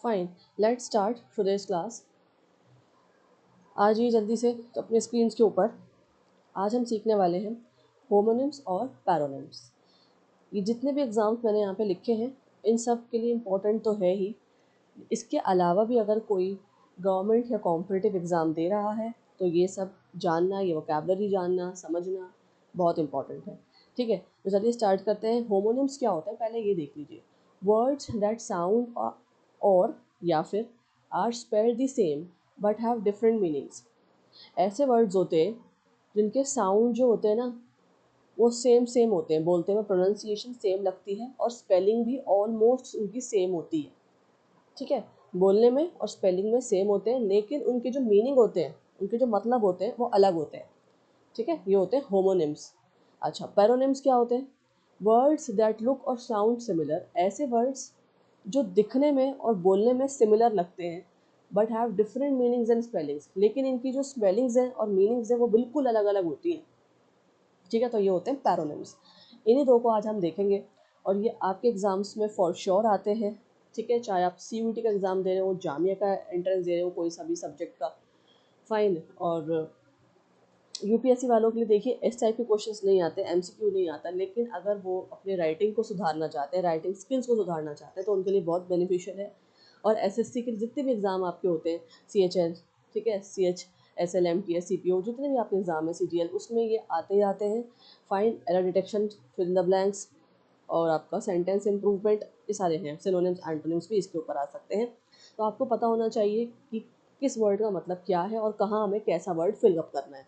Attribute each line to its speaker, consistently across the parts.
Speaker 1: Fine, let's start today's class. आज ही जल्दी से तो अपने स्क्रीन के ऊपर आज हम सीखने वाले हैं होमोनिम्स और पैरोनिम्स। ये जितने भी एग्ज़ाम्स मैंने यहाँ पे लिखे हैं इन सब के लिए इम्पोर्टेंट तो है ही। इसके अलावा भी अगर कोई गवर्नमेंट या कॉम्पिटिटिव एग्ज़ाम दे रहा है तो ये सब जानना, ये वोकैबलरी जानना, समझना बहुत इम्पॉर्टेंट है। ठीक है, तो चलिए स्टार्ट करते हैं। होमोनिम्स क्या होता है पहले ये देख लीजिए। वर्ड्स दैट साउंड और या फिर are spelled the same but have different meanings. ऐसे वर्ड्स होते हैं जिनके साउंड जो होते हैं ना वो सेम सेम होते हैं, बोलते में प्रोनाउंसिएशन सेम लगती है और स्पेलिंग भी ऑलमोस्ट उनकी सेम होती है। ठीक है, बोलने में और स्पेलिंग में सेम होते हैं लेकिन उनके जो मीनिंग होते हैं, उनके जो मतलब होते हैं वो अलग होते हैं। ठीक है, ये होते हैं होमोनिम्स। अच्छा, पैरोनिम्स क्या होते हैं? वर्ड्स दैट लुक और साउंड सिमिलर। ऐसे वर्ड्स जो दिखने में और बोलने में सिमिलर लगते हैं but have different meanings and spellings, लेकिन इनकी जो स्पेलिंग्स हैं और मीनिंग्स हैं वो बिल्कुल अलग अलग होती हैं। ठीक है, तो ये होते हैं पैरोनिम्स। इन्हीं दो को आज हम देखेंगे और ये आपके एग्ज़ाम्स में फॉर श्योर आते हैं। ठीक है, चाहे आप CUET का एग्ज़ाम दे रहे हो, जामिया का एंट्रेंस दे रहे हो, कोई सा भी सब्जेक्ट का, फाइन। और UPSC वालों के लिए देखिए इस टाइप के क्वेश्चंस नहीं आते, MCQ नहीं आता, लेकिन अगर वो अपने राइटिंग को सुधारना चाहते हैं, राइटिंग स्किल्स को सुधारना चाहते हैं तो उनके लिए बहुत बेनिफिशियल है। और SSC के जितने भी एग्ज़ाम आपके होते हैं, CHL, ठीक है, CH, SLM, TS, CPO, जितने भी आपके एग्ज़ाम है, CGL, उसमें ये आते ही आते हैं। Fine, error detection, fill the blanks और आपका सेंटेंस इम्प्रूवमेंट, ये सारे हैं। सिनोनिम्स, एंटोनिम्स भी इसके ऊपर आ सकते हैं। तो आपको पता होना चाहिए कि किस वर्ड का मतलब क्या है और कहाँ हमें कैसा वर्ड फिलअप करना है।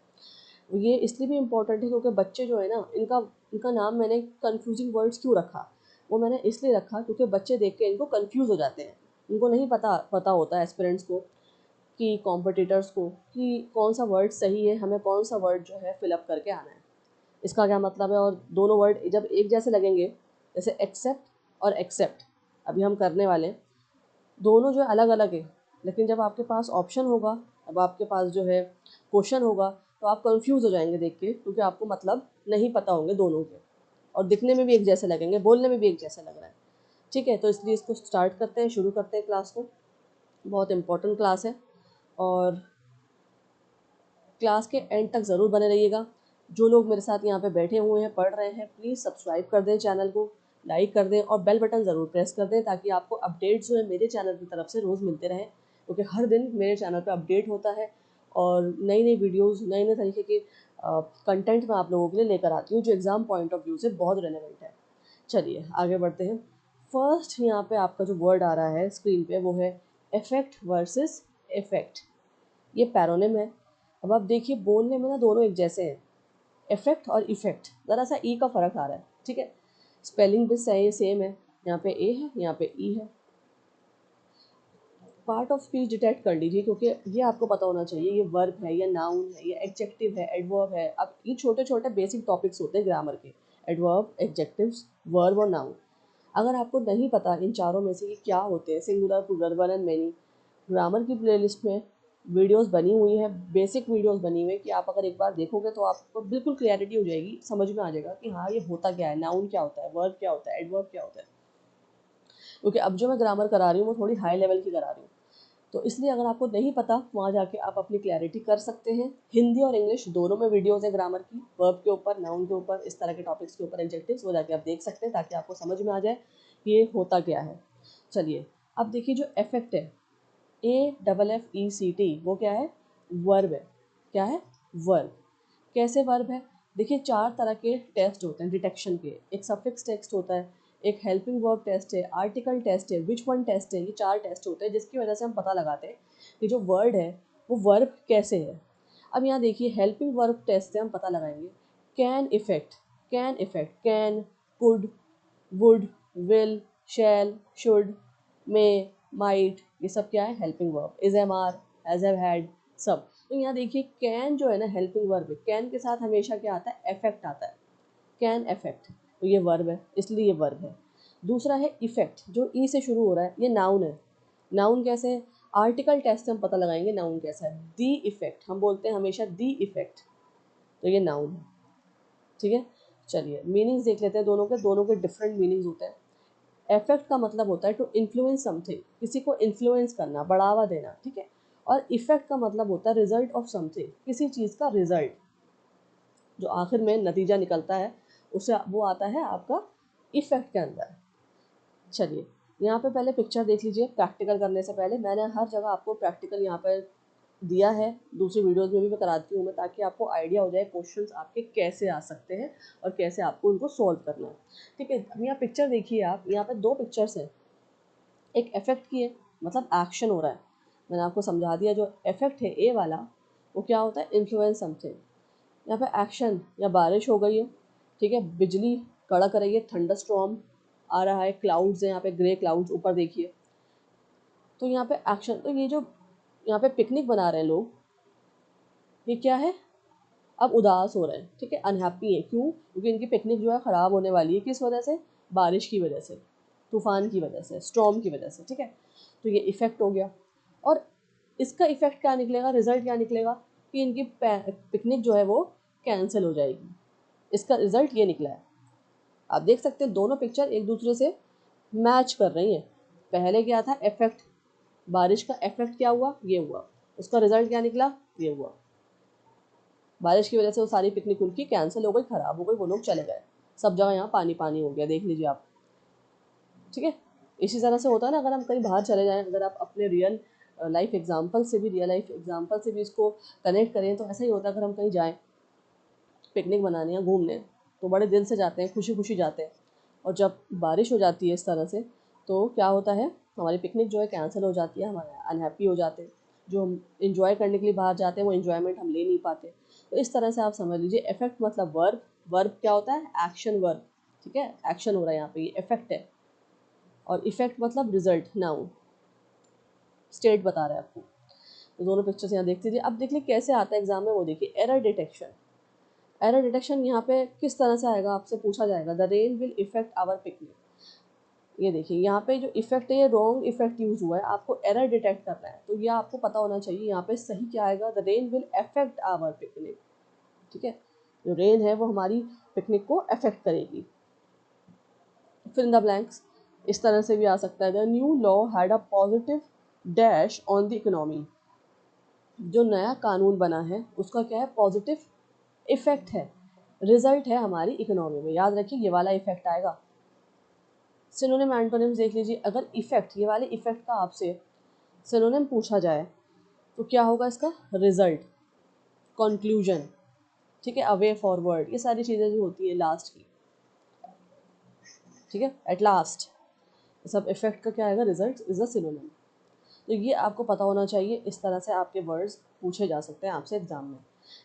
Speaker 1: ये इसलिए भी इम्पोर्टेंट है क्योंकि बच्चे जो है ना, इनका इनका नाम मैंने कंफ्यूजिंग वर्ड्स क्यों रखा, वो मैंने इसलिए रखा क्योंकि बच्चे देख के इनको कंफ्यूज हो जाते हैं। उनको नहीं पता होता है एस्पिरेंट्स को कि कॉम्पिटिटर्स को कि कौन सा वर्ड सही है, हमें कौन सा वर्ड जो है फिलअप करके आना है, इसका क्या मतलब है। और दोनों वर्ड जब एक जैसे लगेंगे, जैसे एक्सेप्ट और एक्सेप्ट अभी हम करने वाले हैं, दोनों जो अलग अलग है, लेकिन जब आपके पास ऑप्शन होगा, अब आपके पास जो है क्वेश्चन होगा, तो आप कंफ्यूज हो जाएंगे देख के, क्योंकि आपको मतलब नहीं पता होंगे दोनों के और दिखने में भी एक जैसे लगेंगे, बोलने में भी एक जैसा लग रहा है। ठीक है, तो इसलिए इसको स्टार्ट करते हैं, शुरू करते हैं क्लास को। बहुत इंपॉर्टेंट क्लास है और क्लास के एंड तक ज़रूर बने रहिएगा। जो लोग मेरे साथ यहाँ पे बैठे हुए हैं, पढ़ रहे हैं, प्लीज़ सब्सक्राइब कर दें चैनल को, लाइक कर दें और बेल बटन ज़रूर प्रेस कर दें ताकि आपको अपडेट्स जो है मेरे चैनल की तरफ से रोज़ मिलते रहें, क्योंकि हर दिन मेरे चैनल पर अपडेट होता है और नई नई वीडियोज़, नए नए तरीके के कंटेंट मैं आप लोगों के लिए लेकर आती हूँ जो एग्ज़ाम पॉइंट ऑफ व्यू से बहुत रेलेवेंट है। चलिए आगे बढ़ते हैं। फर्स्ट यहाँ पे आपका जो वर्ड आ रहा है स्क्रीन पे वो है इफेक्ट वर्सेस इफेक्ट। ये पैरोनिम है। अब आप देखिए बोलने में ना दोनों एक जैसे हैं, इफेक्ट और इफेक्ट, ज़रा सा ई का फ़र्क आ रहा है। ठीक है, स्पेलिंग भी सही सेम है, यहाँ पे ए है, यहाँ पे ई है। पार्ट ऑफ स्पीच डिटेक्ट कर लीजिए क्योंकि ये आपको पता होना चाहिए ये वर्ब है या नाउन है या एडजेक्टिव है, एडवर्ब है। अब ये छोटे छोटे बेसिक टॉपिक्स होते हैं ग्रामर के, एडवर्ब, एडजेक्टिव्स, वर्ब और नाउन। अगर आपको नहीं पता इन चारों में से ये क्या होते हैं, singular, plural, one and many, grammar की प्लेलिस्ट में वीडियोस बनी हुई है, बेसिक वीडियोस बनी हुई है कि आप अगर एक बार देखोगे तो आपको बिल्कुल क्लैरिटी हो जाएगी, समझ में आ जाएगा कि हाँ ये होता क्या है, नाउन क्या होता है, वर्ब क्या होता है, एडवर्ब क्या होता है। क्योंकि अब जो मैं ग्रामर करा रही हूँ वो थोड़ी हाई लेवल की करा रही हूँ, तो इसलिए अगर आपको नहीं पता वहाँ जाके आप अपनी क्लैरिटी कर सकते हैं। हिंदी और इंग्लिश दोनों में वीडियोज़ है ग्रामर की, वर्ब के ऊपर, नाउन के ऊपर, इस तरह के टॉपिक्स के ऊपर, एडजेक्टिव्स, वो जाके आप देख सकते हैं ताकि आपको समझ में आ जाए कि ये होता क्या है। चलिए अब देखिए जो इफेक्ट है, AFFECT, वो क्या है? वर्ब है। क्या है? वर्ब। कैसे वर्ब है? देखिए 4 तरह के टेस्ट होते हैं डिटेक्शन के। एक सफिक्स टेस्ट होता है, एक हेल्पिंग वर्ब टेस्ट है, आर्टिकल टेस्ट है, विच वन टेस्ट है। ये 4 टेस्ट होते हैं जिसकी वजह से हम पता लगाते हैं कि जो वर्ड है वो वर्ब कैसे है। अब यहाँ देखिए हेल्पिंग वर्ब टेस्ट से हम पता लगाएंगे can effect, can effect, can, could, would, will, shall, should, may, might, ये सब क्या है? Helping verb. Is, am, are, has, have, had, सब। तो यहाँ देखिए कैन जो है ना हेल्पिंग वर्ब है, कैन के साथ हमेशा क्या आता है? इफेक्ट आता है। कैन इफेक्ट, तो ये वर्ब है इसलिए ये वर्ब है। दूसरा है इफेक्ट, जो ई से शुरू हो रहा है, ये नाउन है। नाउन कैसे है? आर्टिकल टेस्ट से हम पता लगाएंगे नाउन कैसा है। दी इफेक्ट, हम बोलते हैं हमेशा दी इफेक्ट, तो ये नाउन है। ठीक है, चलिए मीनिंग्स देख लेते हैं दोनों के डिफरेंट मीनिंग्स होते हैं। इफेक्ट का मतलब होता है टू इन्फ्लुएंस समथिंग, किसी को इन्फ्लुएंस करना, बढ़ावा देना, ठीक है। और इफेक्ट का मतलब होता है रिजल्ट ऑफ समथिंग, किसी चीज़ का रिजल्ट जो आखिर में नतीजा निकलता है उसे वो आता है आपका इफेक्ट के अंदर। चलिए यहाँ पे पहले पिक्चर देख लीजिए। प्रैक्टिकल करने से पहले मैंने हर जगह आपको प्रैक्टिकल यहाँ पर दिया है, दूसरी वीडियोस में भी मैं कराती हूँ मैं, ताकि आपको आइडिया हो जाए क्वेश्चंस आपके कैसे आ सकते हैं और कैसे आपको उनको सॉल्व करना है, ठीक है। अब यहाँ पिक्चर देखिए आप, यहाँ पे दो पिक्चर्स हैं। एक इफेक्ट की है, मतलब एक्शन हो रहा है, मैंने आपको समझा दिया। जो इफेक्ट है ए वाला वो क्या होता है, इन्फ्लुएंस समथिंग। यहाँ पे एक्शन या बारिश हो गई है, ठीक है, बिजली कड़क रही है, थंडर स्टॉर्म आ रहा है, क्लाउड्स है यहाँ पे, ग्रे क्लाउड्स ऊपर देखिए। तो यहाँ पे एक्शन, तो ये जो यहाँ पे पिकनिक बना रहे हैं लोग, ये क्या है, अब उदास हो रहे हैं, ठीक है, अनहैप्पी है। क्यों? क्योंकि इनकी पिकनिक जो है ख़राब होने वाली है। किस वजह से? बारिश की वजह से, तूफान की वजह से, स्टॉर्म की वजह से, ठीक है। तो ये इफेक्ट हो गया। और इसका इफेक्ट क्या निकलेगा, रिजल्ट क्या निकलेगा कि इनकी पिकनिक जो है वो कैंसिल हो जाएगी। इसका रिजल्ट ये निकला है। आप देख सकते हैं दोनों पिक्चर एक दूसरे से मैच कर रही हैं। पहले क्या था, इफेक्ट, बारिश का इफेक्ट क्या हुआ, ये हुआ। उसका रिजल्ट क्या निकला, ये हुआ। बारिश की वजह से वो सारी पिकनिक उनकी कैंसिल हो गई, ख़राब हो गई, वो लोग चले गए। सब जगह यहाँ पानी पानी हो गया, देख लीजिए आप, ठीक है। इसी तरह से होता है ना, अगर हम कहीं बाहर चले जाएं, अगर आप अपने रियल लाइफ एग्जाम्पल से भी, रियल लाइफ एग्जाम्पल से भी इसको कनेक्ट करें, तो ऐसा ही होता है। अगर हम कहीं जाएँ पिकनिक बनाने या घूमने, तो बड़े दिल से जाते हैं, खुशी खुशी जाते हैं। और जब बारिश हो जाती है इस तरह से, तो क्या होता है, हमारी पिकनिक जो है कैंसिल हो जाती है, हमारे अनहैप्पी हो जाते हैं। जो हम इंजॉय करने के लिए बाहर जाते हैं वो इन्जॉयमेंट हम ले नहीं पाते। तो इस तरह से आप समझ लीजिए, इफेक्ट मतलब वर्ब, वर्ब क्या होता है, एक्शन वर्ब, ठीक है, एक्शन हो रहा है यहाँ पे, ये इफेक्ट है। और इफेक्ट मतलब रिजल्ट, नाउन, स्टेट बता रहा है आपको। तो दोनों पिक्चर्स यहाँ देख लीजिए। अब देख लीजिए कैसे आता है एग्जाम में, वो देखिए, एरर डिटेक्शन। एरर डिटेक्शन यहाँ पे किस तरह से आएगा, आपसे पूछा जाएगा, the rain will effect our picnic. ये देखिए यहाँ पे जो इफेक्ट है, ये रॉन्ग इफेक्ट यूज हुआ है, आपको एरर डिटेक्ट करना है। तो ये आपको पता होना चाहिए यहाँ पे सही क्या आएगा, the rain will affect our picnic, ठीक है। जो रेन है वो हमारी पिकनिक को अफेक्ट करेगी। फिर इन द ब्लैंक्स इस तरह से भी आ सकता है, the new law had a positive dash on the economy. जो नया कानून बना है उसका क्या है, पॉजिटिव इफेक्ट है, रिजल्ट है हमारी इकोनॉमी में। याद रखिए ये वाला इफेक्ट आएगा। सिनोनिम एंटोनिम्स देख लीजिए। अगर इफेक्ट, ये वाले इफेक्ट का आपसे सिनोनिम पूछा जाए तो क्या होगा इसका, रिजल्ट, कंक्लूजन, ठीक है, अवे फॉरवर्ड, ये सारी चीज़ें जो होती है लास्ट की, ठीक है, एट लास्ट, सब इफेक्ट का क्या आएगा, रिजल्ट इज अ सिनोनिम। तो ये आपको पता होना चाहिए। इस तरह से आपके वर्ड्स पूछे जा सकते हैं आपसे एग्जाम में।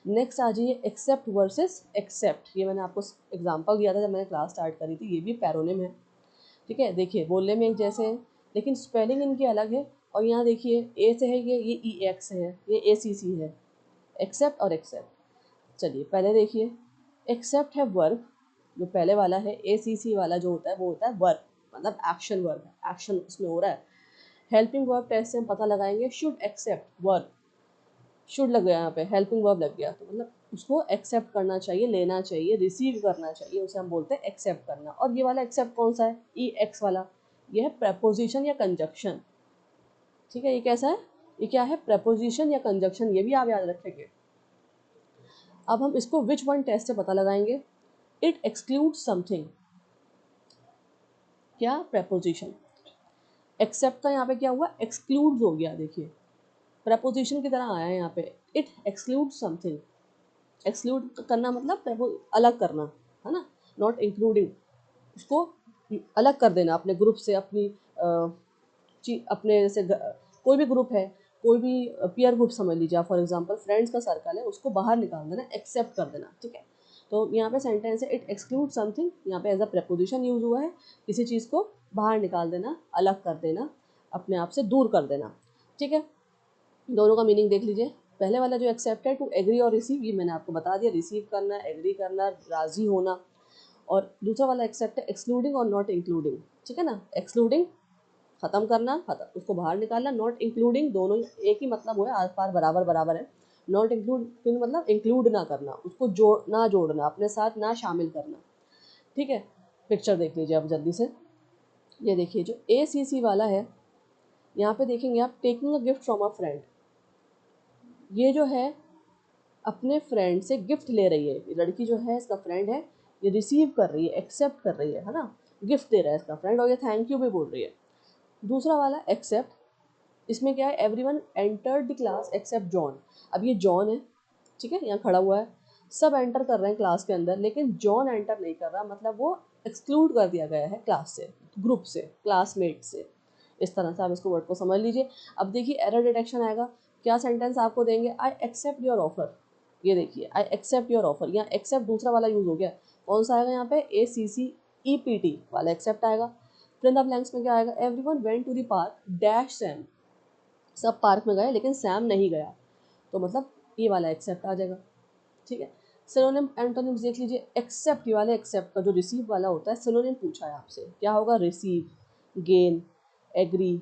Speaker 1: नेक्स्ट आ जाइए, एक्सेप्ट वर्सेस एक्सेप्ट। ये मैंने आपको एग्जांपल दिया था जब मैंने क्लास स्टार्ट करी थी। ये भी पैरोनिम है, ठीक है। देखिए बोलने में एक जैसे हैं लेकिन स्पेलिंग इनकी अलग है। और यहाँ देखिए ए से है ये ई एक्स है, ये ए सी सी है, एक्सेप्ट और एक्सेप्ट। चलिए पहले देखिए, एक्सेप्ट है वर्ब, जो पहले वाला है ए सी सी वाला जो होता है वो होता है वर्ब, मतलब एक्शन वर्ब है, एक्शन उसमें हो रहा है। हेल्पिंग वर्ब टेस्ट से हम पता लगाएंगे, शुड एक्सेप्ट वर्ब, शुड लग गया यहाँ पे, हेल्पिंग वर्ब लग गया, तो मतलब उसको एक्सेप्ट करना चाहिए, लेना चाहिए, रिसीव करना चाहिए, उसे हम बोलते हैं एक्सेप्ट करना। और ये वाला एक्सेप्ट कौन सा है, ई एक्स वाला, ये है प्रपोजिशन या कंजक्शन, ठीक है। ये कैसा है, ये क्या है, प्रपोजिशन या कंजक्शन, ये भी आप याद रखेंगे। अब हम इसको विच वन टेस्ट से पता लगाएंगे, इट एक्सक्लूड समथिंग, क्या, प्रपोजिशन। एक्सेप्ट का यहाँ पे क्या हुआ, एक्सक्लूड हो गया, देखिए प्रपोजिशन की तरह आया है यहाँ पे, इट एक्सक्लूड समथिंग। एक्सक्लूड करना मतलब अलग करना, है ना, नॉट इंक्लूडिंग, उसको अलग कर देना अपने ग्रुप से, अपनी अपने जैसे कोई भी ग्रुप है, कोई भी पीयर ग्रुप समझ लीजिए आप, फॉर एग्जांपल फ्रेंड्स का सर्कल है, उसको बाहर निकाल देना, एक्सेप्ट कर देना, ठीक है। तो यहाँ पे सेंटेंस है, इट एक्सक्लूड समथिंग, यहाँ पे एज अ प्रपोजिशन यूज हुआ है, किसी चीज़ को बाहर निकाल देना, अलग कर देना, अपने आप से दूर कर देना, ठीक है। दोनों का मीनिंग देख लीजिए। पहले वाला जो एक्सेप्ट है, टू एग्री और रिसीव, ये मैंने आपको बता दिया, रिसीव करना, एग्री करना, राजी होना। और दूसरा वाला एक्सेप्ट है एक्सक्लूडिंग और नॉट इंक्लूडिंग, ठीक है ना। एक्सक्लूडिंग ख़त्म करना, खत्म, उसको बाहर निकालना, नॉट इंक्लूडिंग दोनों एक ही मतलब हुआ है, आस पास बराबर बराबर है। नॉट इंक्लूडिंग मतलब इंक्लूड ना करना, उसको ना जोड़ना, अपने साथ ना शामिल करना, ठीक है। पिक्चर देख लीजिए अब जल्दी से। ये देखिए जो ACC वाला है, यहाँ पे देखेंगे आप, taking a gift from a friend, ये जो है अपने फ्रेंड से गिफ्ट ले रही है। ये लड़की जो है इसका फ्रेंड है, ये रिसीव कर रही है, एक्सेप्ट कर रही है ना, गिफ्ट दे रहा है इसका फ्रेंड, और ये थैंक यू भी बोल रही है। दूसरा वाला एक्सेप्ट, इसमें क्या है, everyone entered the class except John. अब ये जॉन है, ठीक है, यहाँ खड़ा हुआ है, सब एंटर कर रहे हैं क्लास के अंदर, लेकिन जॉन एंटर नहीं कर रहा, मतलब वो एक्सक्लूड कर दिया गया है क्लास से, ग्रुप से, क्लासमेट से। इस तरह से आप इसको वर्ड को समझ लीजिए। अब देखिए एरर डिटेक्शन आएगा, क्या सेंटेंस आपको देंगे, आई एक्सेप्ट योर ऑफर। ये देखिए आई एक्सेप्ट योर ऑफर, यहाँ एक्सेप्ट दूसरा वाला यूज हो गया, कौन सा आएगा यहाँ पे, ACCEPT वाला एक्सेप्ट आएगा। फिर द ब्लैंक्स में क्या आएगा, everyone went to the park dash Sam, सब पार्क में गए लेकिन सैम नहीं गया, तो मतलब ये वाला एक्सेप्ट आ जाएगा, ठीक है। सिनोनिम एंटोनिम्स देख लीजिए, एक्सेप्ट, ये वाले एक्सेप्ट का जो रिसीव वाला होता है, सिनोनिम पूछा है आपसे, क्या होगा, रिसीव, गेन, एग्री,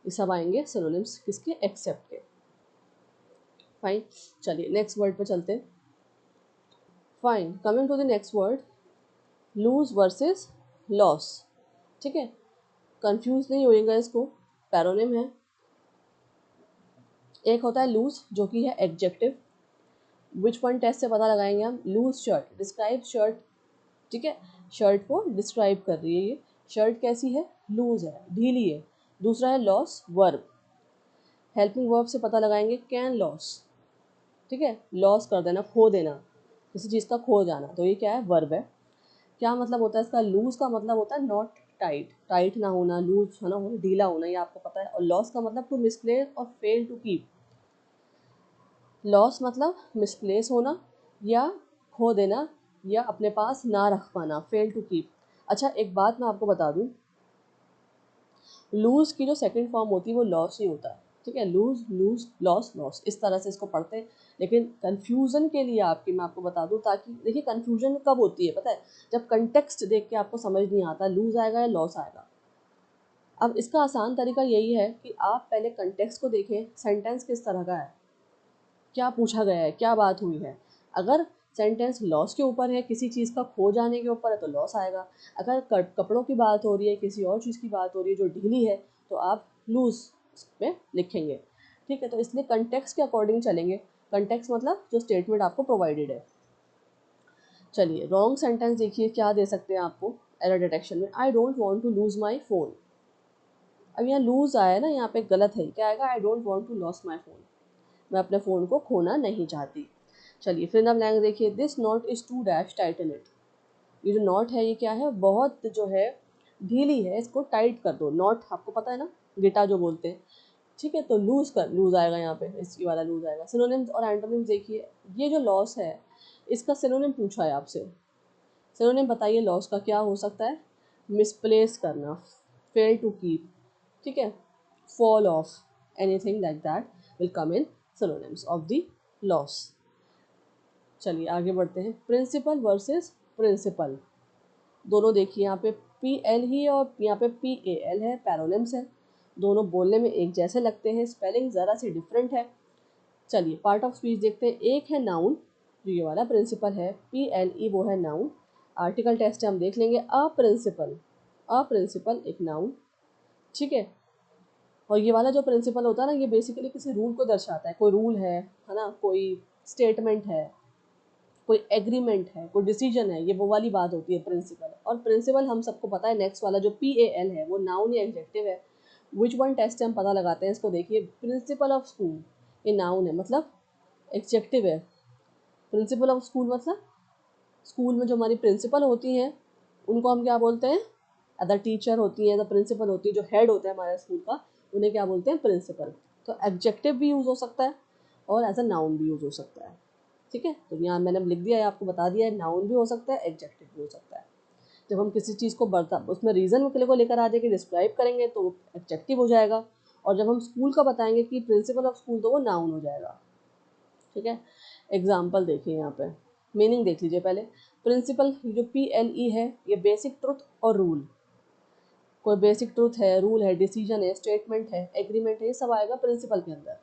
Speaker 1: ये सब आएंगे सिनोनिम्स किसके, एक्सेप्ट के। फाइन, चलिए नेक्स्ट वर्ड पे चलते हैं। Fine, coming to the next word, lose versus loss, ठीक है, कंफ्यूज नहीं होएगा इसको, पैरोनिम है। एक होता है लूज जो कि है एडजेक्टिव, विच वन टेस्ट से पता लगाएंगे हम, लूज शर्ट, डिस्क्राइब शर्ट, ठीक है, शर्ट को डिस्क्राइब कर रही है ये, शर्ट कैसी है, लूज है, ढीली है। दूसरा है लॉस, वर्ब, हेल्पिंग वर्ब से पता लगाएंगे, कैन लॉस, ठीक है, लॉस कर देना, खो देना, किसी चीज़ का खो जाना, तो ये क्या है, वर्ब है। क्या मतलब होता है इसका, लूज का मतलब होता है नॉट टाइट, टाइट ना होना, लूज है ना, ढीला होना, ये आपको पता है। और लॉस का मतलब टू मिसप्लेस और फेल टू कीप, लॉस मतलब मिसप्लेस होना या खो देना या अपने पास ना रख पाना, फेल टू कीप। अच्छा एक बात मैं आपको बता दूं, लूज की जो सेकंड फॉर्म होती है वो लॉस ही होता है, ठीक है, लूज लूज लॉस लॉस, इस तरह से इसको पढ़ते हैं। लेकिन कन्फ्यूज़न के लिए आपकी मैं आपको बता दूं, ताकि देखिए कन्फ्यूजन कब होती है पता है, जब कंटेक्स्ट देख के आपको समझ नहीं आता लूज आएगा या लॉस आएगा। अब इसका आसान तरीका यही है कि आप पहले कंटेक्स्ट को देखें, सेंटेंस किस तरह का है, क्या पूछा गया है, क्या बात हुई है। अगर सेंटेंस लॉस के ऊपर है, किसी चीज़ का खो जाने के ऊपर है, तो लॉस आएगा। अगर कपड़ों की बात हो रही है, किसी और चीज़ की बात हो रही है जो ढीली है, तो आप लूज में लिखेंगे, ठीक है। तो इसलिए कंटेक्स्ट के अकॉर्डिंग चलेंगे, कंटेक्स्ट मतलब जो स्टेटमेंट आपको प्रोवाइडेड है। चलिए रॉन्ग सेंटेंस देखिए क्या दे सकते हैं आपको एरर डिटेक्शन में, I don't want to lose my phone. अब यहाँ लूज आया ना, यहाँ पे गलत है, क्या आएगा, I don't want to loss my phone, मैं अपने फ़ोन को खोना नहीं चाहती। चलिए फिर ना ब्लैंक देखिए, this knot is to dash tighten it, ये जो नॉट है ये क्या है, बहुत जो है ढीली है, इसको टाइट कर दो। नॉट आपको पता है ना, गिटा जो बोलते हैं, ठीक है, तो लूज कर, लूज आएगा यहाँ पे, इसी वाला लूज आएगा। सिनोनिम्स और एंटोनिम्स देखिए, ये जो लॉस है इसका सिनोनिम पूछा है आपसे, सिनोनिम बताइए लॉस का क्या हो सकता है, मिसप्लेस करना, फेल टू कीप, ठीक है, fall off, anything like that will come in synonyms of the loss। चलिए आगे बढ़ते हैं, प्रिंसिपल वर्सेस प्रिंसिपल, दोनों देखिए यहाँ पे PL ही और यहाँ पे PAL है, पैरोनिम्स है, दोनों बोलने में एक जैसे लगते हैं, स्पेलिंग ज़रा सी डिफरेंट है। चलिए पार्ट ऑफ स्पीच देखते हैं, एक है नाउन जो ये वाला प्रिंसिपल है, PLE वो है नाउन, आर्टिकल टेस्ट हम देख लेंगे, अ प्रिंसिपल एक नाउन, ठीक है। और ये वाला जो प्रिंसिपल होता है ना, ये बेसिकली किसी रूल को दर्शाता है, कोई रूल है ना, कोई स्टेटमेंट है, कोई एग्रीमेंट है, कोई डिसीजन है, ये वो वाली बात होती है प्रिंसिपल। और प्रिंसिपल हम सबको पता है, नेक्स्ट वाला जो PAL है वो नाउन या एडजेक्टिव है। विच वन टेस्ट से हम पता लगाते हैं, इसको देखिए, प्रिंसिपल ऑफ स्कूल ये नाउन है, मतलब एडजेक्टिव है। प्रिंसिपल ऑफ स्कूल मतलब स्कूल में जो हमारी प्रिंसिपल होती हैं उनको हम क्या बोलते हैं, अदर टीचर होती है, द प्रिंसिपल होती है, जो हेड होता है हमारे स्कूल का, उन्हें क्या बोलते हैं, प्रिंसिपल। तो एडजेक्टिव भी यूज़ हो सकता है और एज अ नाउन भी यूज़ हो सकता है, ठीक है। तो यहाँ मैंने लिख दिया है, आपको बता दिया है, नाउन भी हो सकता है, एडजेक्टिव भी हो सकता है। जब हम किसी चीज़ को बता उसमें रीज़न को लेकर आ जाएगी, डिस्क्राइब करेंगे तो एडजेक्टिव हो जाएगा, और जब हम स्कूल का बताएंगे कि प्रिंसिपल ऑफ स्कूल, तो वो नाउन हो जाएगा, ठीक है। एग्जाम्पल देखिए यहाँ पे, मीनिंग देख लीजिए पहले। प्रिंसिपल जो PLE है ये बेसिक ट्रुथ और रूल, कोई बेसिक ट्रुथ है, रूल है, डिसीजन है, स्टेटमेंट है, एग्रीमेंट है, ये सब आएगा प्रिंसिपल के अंदर,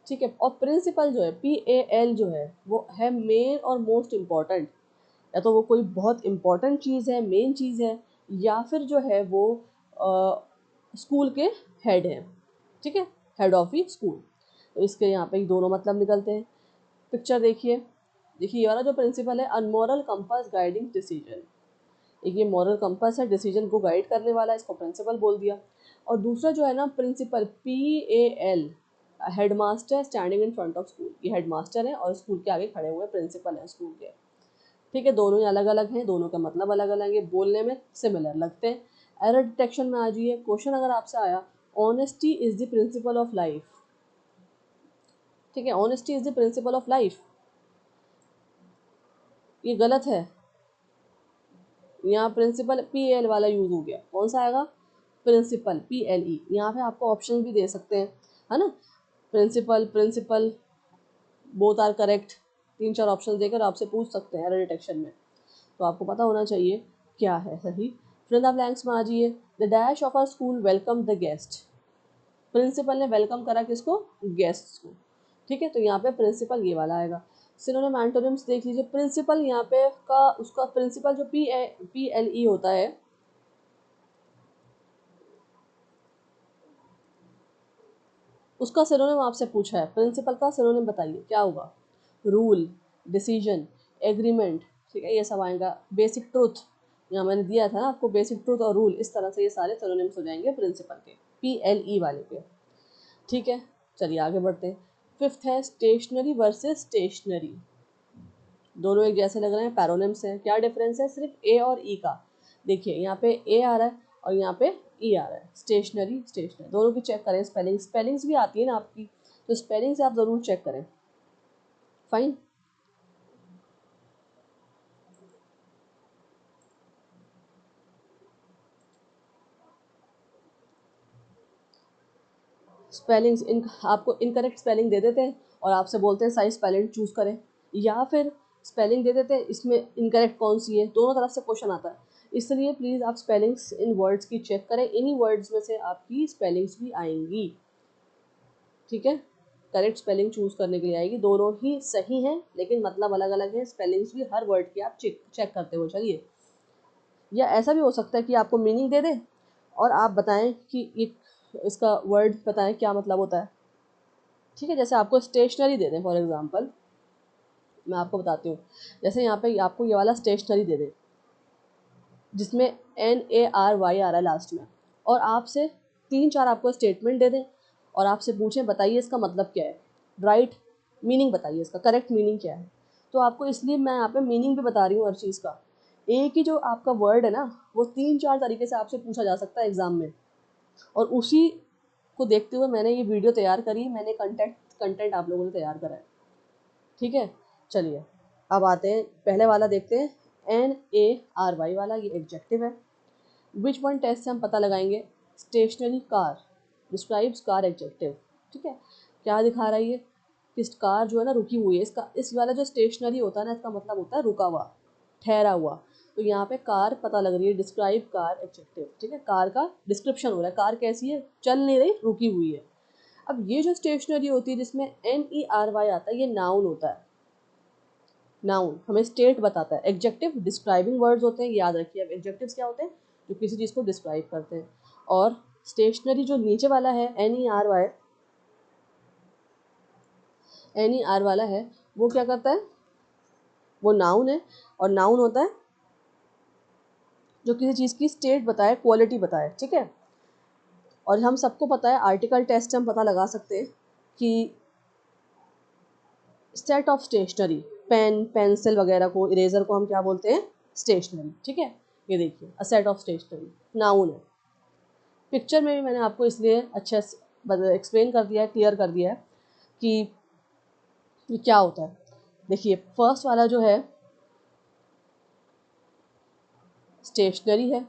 Speaker 1: ठीक है। और प्रिंसिपल जो है PAL जो है वो है मेन और मोस्ट इम्पॉर्टेंट, या तो वो कोई बहुत इंपॉर्टेंट चीज़ है, मेन चीज़ है, या फिर जो है वो स्कूल के हेड हैं, ठीक है, हेड ऑफ द स्कूल। तो इसके यहाँ पे दोनों मतलब निकलते हैं। पिक्चर देखिए, देखिए ये वाला जो प्रिंसिपल है, अनमोरल कंपास गाइडिंग डिसीजन, एक ये मॉरल कंपास है, डिसीजन को गाइड करने वाला, इसको प्रिंसिपल बोल दिया। और दूसरा जो है ना principal, PAL, headmaster standing in front of school, ये हेडमास्टर है और स्कूल के आगे खड़े हुए प्रिंसिपल हैं स्कूल के, ठीक है। दोनों ही अलग अलग हैं, दोनों का मतलब अलग अलग है, बोलने में सिमिलर लगते हैं। एरर डिटेक्शन में आ जाइए, क्वेश्चन अगर आपसे आया honesty is the principle of life, ठीक है, honesty is the principle of life, ये गलत है। यहाँ प्रिंसिपल PAL वाला यूज हो गया, कौन सा आएगा, प्रिंसिपल PLE। यहाँ पे आपको ऑप्शन भी दे सकते हैं, है ना, principal, principal, both are correct, 3-4 option देकर आपसे पूछ सकते हैं एरर डिटेक्शन में, तो आपको पता होना चाहिए क्या है सही। फिर द ब्लैंक्स में आ जाइए, the dash of our school welcome the guest, principal ने वेलकम करा किसको, गेस्ट को, ठीक है, तो यहाँ पे प्रिंसिपल ये वाला आएगा। सिनोनिम एंटोनिम्स देख लीजिए, प्रिंसिपल यहाँ पे का उसका प्रिंसिपल जो PLE होता है, उसका सिनोनिम आपसे पूछा है, प्रिंसिपल का सिनोनिम बताइए क्या होगा, रूल, डिसीजन, एग्रीमेंट, ठीक है, ये सब आएगा। बेसिक ट्रूथ, यहाँ मैंने दिया था ना आपको, बेसिक ट्रूथ और रूल, इस तरह से ये सारे सिनोनिम्स हो जाएंगे प्रिंसिपल के, PLE वाले के, ठीक है। चलिए आगे बढ़ते हैं। फिफ्थ है स्टेशनरी वर्सेस स्टेशनरी, दोनों एक जैसे लग रहे हैं, पैरोनिम्स हैं, क्या डिफरेंस है, सिर्फ ए और ई का। देखिए यहाँ पे ए आ रहा है और यहाँ पे ई आ रहा है, स्टेशनरी स्टेशनरी, दोनों की चेक करें, स्पेलिंग्स भी आती है ना आपकी, तो स्पेलिंग से आप ज़रूर चेक करें, फाइन। स्पेलिंग्स आपको इनकरेक्ट स्पेलिंग दे देते हैं और आपसे बोलते हैं सही स्पेलिंग चूज़ करें, या फिर स्पेलिंग दे देते हैं इसमें इनकरेक्ट कौन सी है, दोनों तरफ से क्वेश्चन आता है। इसलिए प्लीज़ आप स्पेलिंग्स इन वर्ड्स की चेक करें, इन्हीं वर्ड्स में से आपकी स्पेलिंग्स भी आएंगी, ठीक है, करेक्ट स्पेलिंग चूज़ करने के लिए आएगी। दोनों ही सही हैं लेकिन मतलब अलग अलग है, स्पेलिंग्स भी हर वर्ड की आप चेक करते हो चलिए। या ऐसा भी हो सकता है कि आपको मीनिंग दे दे और आप बताएं कि ये इसका वर्ड बताएं क्या मतलब होता है, ठीक है। जैसे आपको स्टेशनरी दे दें फॉर एग्जांपल, मैं आपको बताती हूँ, जैसे यहाँ पे आपको ये वाला स्टेशनरी दे दें जिसमें NARY आ रहा है लास्ट में, और आपसे 3-4 आपको स्टेटमेंट दे दें और आपसे पूछें बताइए इसका मतलब क्या है, राइट मीनिंग बताइए, इसका करेक्ट मीनिंग क्या है, तो आपको इसलिए मैं यहाँ पे मीनिंग भी बता रही हूँ हर चीज़ का। एक ही जो आपका वर्ड है ना, वो 3-4 तरीके से आपसे पूछा जा सकता है एग्ज़ाम में, और उसी को देखते हुए मैंने ये वीडियो तैयार करी, मैंने कंटेंट आप लोगों ने तैयार करा है, ठीक है। चलिए अब आते हैं, पहले वाला देखते हैं, NARY वाला, ये एडजेक्टिव है। विच वन टेस्ट से हम पता लगाएंगे, stationary car describes car adjective, ठीक है, क्या दिखा रहा है ये, किस कार जो है ना रुकी हुई है, इसका इस वाला जो स्टेशनरी होता है ना, इसका मतलब होता है रुका हुआ, ठहरा हुआ, तो यहाँ पे कार पता लग रही है, डिस्क्राइब कार एडजेक्टिव, ठीक है, कार का डिस्क्रिप्शन हो रहा है, कार कैसी है, चल नहीं रही, रुकी हुई है। अब ये जो स्टेशनरी होती है जिसमें NERY आता है, ये नाउन होता है, नाउन हमें स्टेट बताता है, एडजेक्टिव डिस्क्राइबिंग वर्ड्स होते हैं, याद रखिए। अब एडजेक्टिव्स क्या होते हैं, जो किसी चीज़ को डिस्क्राइब करते हैं, और स्टेशनरी जो नीचे वाला है NER वाला है, वो क्या करता है, वो नाउन है, और नाउन होता है जो किसी चीज़ की स्टेट बताए, क्वालिटी बताए, ठीक है। और हम सबको पता है आर्टिकल टेस्ट से हम पता लगा सकते हैं कि set of stationery, pen pencil वगैरह को, इरेजर को हम क्या बोलते हैं, स्टेशनरी, ठीक है। ये देखिए a set of stationery noun है। पिक्चर में भी मैंने आपको इसलिए अच्छे से एक्सप्लेन कर दिया है, क्लियर कर दिया है कि ये क्या होता है। देखिए फर्स्ट वाला जो है स्टेशनरी है,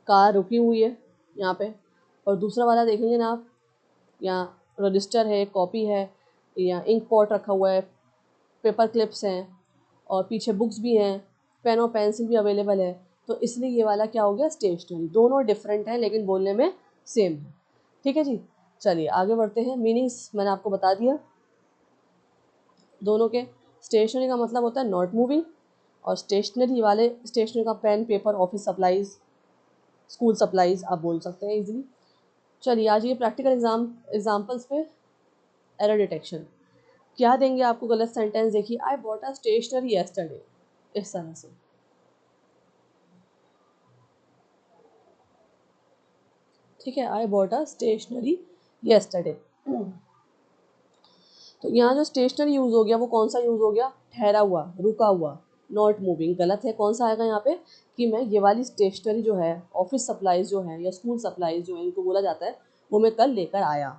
Speaker 1: कार रुकी हुई है यहाँ पे, और दूसरा वाला देखेंगे ना आप, यहाँ रजिस्टर है, कॉपी है, या इंक पॉट रखा हुआ है, पेपर क्लिप्स हैं, और पीछे बुक्स भी हैं, पेन और पेंसिल भी अवेलेबल है, तो इसलिए ये वाला क्या हो गया, स्टेशनरी। दोनों डिफरेंट हैं लेकिन बोलने में सेम है, ठीक है जी। चलिए आगे बढ़ते हैं, मीनिंग्स मैंने आपको बता दिया दोनों के। स्टेशनरी का मतलब होता है नॉट मूविंग, और स्टेशनरी वाले, स्टेशनरी का pen paper office supplies, school supplies आप बोल सकते हैं इजीली। चलिए आज ये प्रैक्टिकल एग्जाम्पल्स पे एरर डिटेक्शन। क्या देंगे आपको गलत सेंटेंस, देखिए I bought a stationery yesterday, इस तरह से। ठीक है, I bought a stationery yesterday. तो यहाँ जो स्टेशनरी यूज़ हो गया वो कौन सा यूज़ हो गया, ठहरा हुआ, रुका हुआ, नॉट मूविंग, गलत है। कौन सा आएगा यहाँ पे कि मैं ये वाली स्टेशनरी जो है, ऑफिस सप्लाईज जो है या स्कूल सप्लाईज जो है इनको बोला जाता है, वो मैं कल लेकर आया।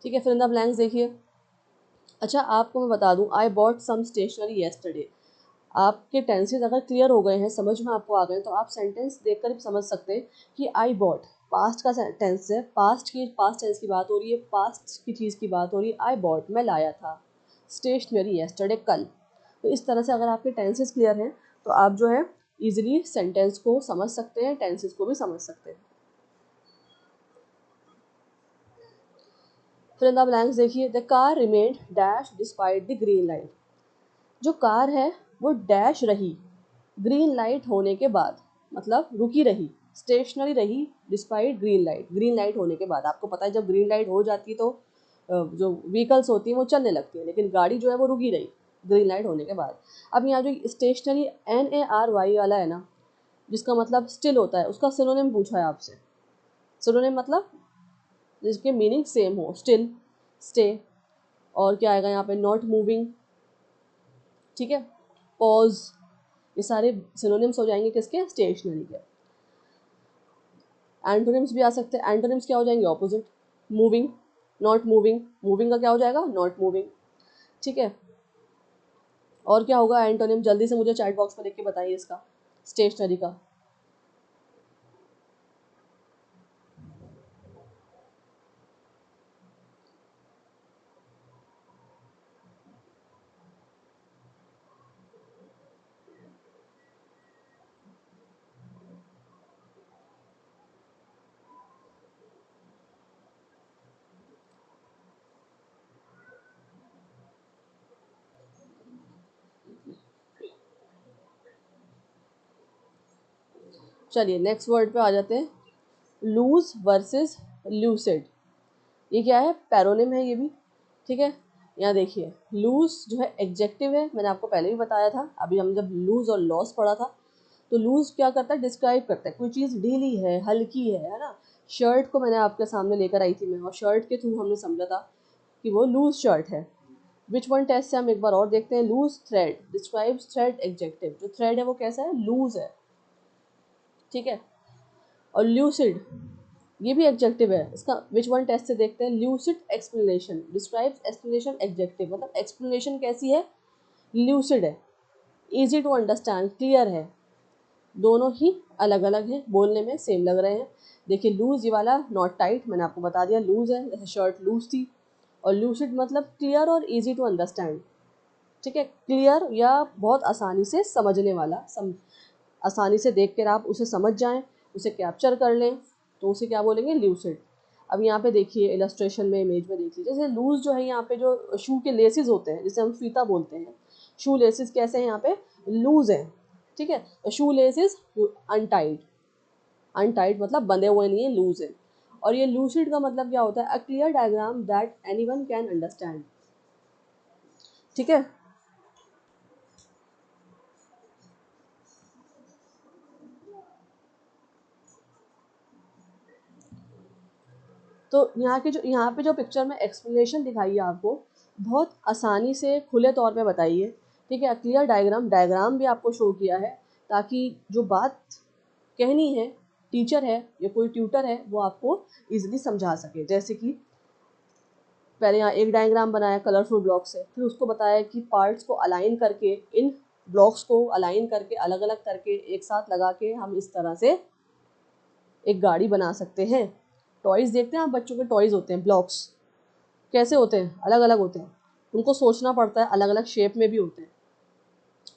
Speaker 1: ठीक है, फिर इन द ब्लैंक्स देखिए। अच्छा आपको मैं बता दूं, I bought some stationery yesterday. आपके टेंसेज अगर क्लियर हो गए हैं, समझ में आपको आ गए, तो आप सेंटेंस देखकर भी समझ सकते हैं कि आई बॉट पास्ट का टेंस है, पास्ट टेंस की बात हो रही है, पास्ट की चीज़ की बात हो रही है। आई बॉट मैं लाया था, स्टेशनरी येस्टरडे कल। तो इस तरह से अगर आपके टेंसेस क्लियर हैं तो आप जो है इजीली सेंटेंस को समझ सकते हैं, टेंसेस को भी समझ सकते हैं। फिर इन द ब्लैंक्स देखिए, the car remained dash despite the green light. जो कार है वो डैश रही ग्रीन लाइट होने के बाद, मतलब रुकी रही, स्टेशनरी रही despite green light, green light होने के बाद। आपको पता है जब ग्रीन लाइट हो जाती है तो जो व्हीकल्स होती हैं वो चलने लगती हैं, लेकिन गाड़ी जो है वो रुकी रही ग्रीन लाइट होने के बाद। अब यहाँ जो स्टेशनरी NARY वाला है ना, जिसका मतलब स्टिल होता है, उसका सिनोनिम पूछा है आपसे। सिनोनिम मतलब जिसके मीनिंग सेम हो, स्टिल, स्टे, और क्या आएगा यहाँ पे, नॉट मूविंग। ठीक है, पॉज, ये सारे सिनोनिम्स हो जाएंगे किसके, स्टेशनरी के। एंटोनिम्स भी आ सकते हैं। एंटोनिम्स क्या हो जाएंगे, opposite, moving, not moving, moving का क्या हो जाएगा, नॉट मूविंग। ठीक है, और क्या होगा एंटोनिम, जल्दी से मुझे चैट बॉक्स में लिख के बताइए इसका, स्टेशनरी का। चलिए नेक्स्ट वर्ड पे आ जाते हैं, लूज वर्सेस लूसिड। ये क्या है, पैरोनिम है ये भी। ठीक है, यहाँ देखिए, लूज जो है एग्जेक्टिव है, मैंने आपको पहले भी बताया था, अभी हम जब लूज और लॉस पढ़ा था। तो लूज क्या करता है, डिस्क्राइब करता है कोई चीज़ ढीली है, हल्की है ना। शर्ट को मैंने आपके सामने लेकर आई थी मैं, और शर्ट के थ्रू हमने समझा था कि वो लूज शर्ट है। विच वन टेस्ट से हम एक बार और देखते हैं, loose thread describes thread adjective, जो थ्रेड है वो कैसा है, लूज है। ठीक है, और ल्यूसिड ये भी एग्जेक्टिव है, इसका विच वन टेस्ट से देखते हैं, lucid explanation describes explanation executive, मतलब एक्सप्लेनेशन कैसी है, ल्यूसिड है, इजी टू अंडरस्टैंड, क्लियर है। दोनों ही अलग अलग हैं, बोलने में सेम लग रहे हैं। देखिए लूज ये वाला नॉट टाइट, मैंने आपको बता दिया लूज है, जैसे शर्ट लूज थी। और लूसिड मतलब क्लियर और इजी टू अंडरस्टैंड। ठीक है, क्लियर या बहुत आसानी से समझने वाला, आसानी से देख कर आप उसे समझ जाएं, उसे कैप्चर कर लें, तो उसे क्या बोलेंगे, ल्यूसिड। अब यहाँ पे देखिए इलस्ट्रेशन में, इमेज में देख लीजिए, जैसे लूज जो है यहाँ पे जो शू के लेसेस होते हैं, जिसे हम फीता बोलते हैं, शू लेसेस कैसे हैं यहाँ पे, लूज हैं। ठीक है, तो शू लेसेस अनटाइड, अनटाइड मतलब बंधे हुए नहीं है, लूज है। और ये लूसिड का मतलब क्या होता है, a clear diagram that anyone can understand. ठीक है, तो यहाँ पे जो पिक्चर में एक्सप्लेनेशन दिखाई है आपको, बहुत आसानी से खुले तौर पे बताइए। ठीक है, क्लियर डायग्राम, डायग्राम भी आपको शो किया है, ताकि जो बात कहनी है, टीचर है या कोई ट्यूटर है वो आपको इजीली समझा सके। जैसे कि पहले यहाँ एक डायग्राम बनाया कलरफुल ब्लॉक से, फिर उसको बताया कि पार्ट्स को अलाइन करके, इन ब्लॉक्स को अलाइन करके, अलग अलग करके एक साथ लगा के हम इस तरह से एक गाड़ी बना सकते हैं। टॉयज़ देखते हैं आप, बच्चों के टॉयज़ होते हैं, ब्लॉक्स कैसे होते हैं, अलग अलग होते हैं, उनको सोचना पड़ता है, अलग अलग शेप में भी होते हैं,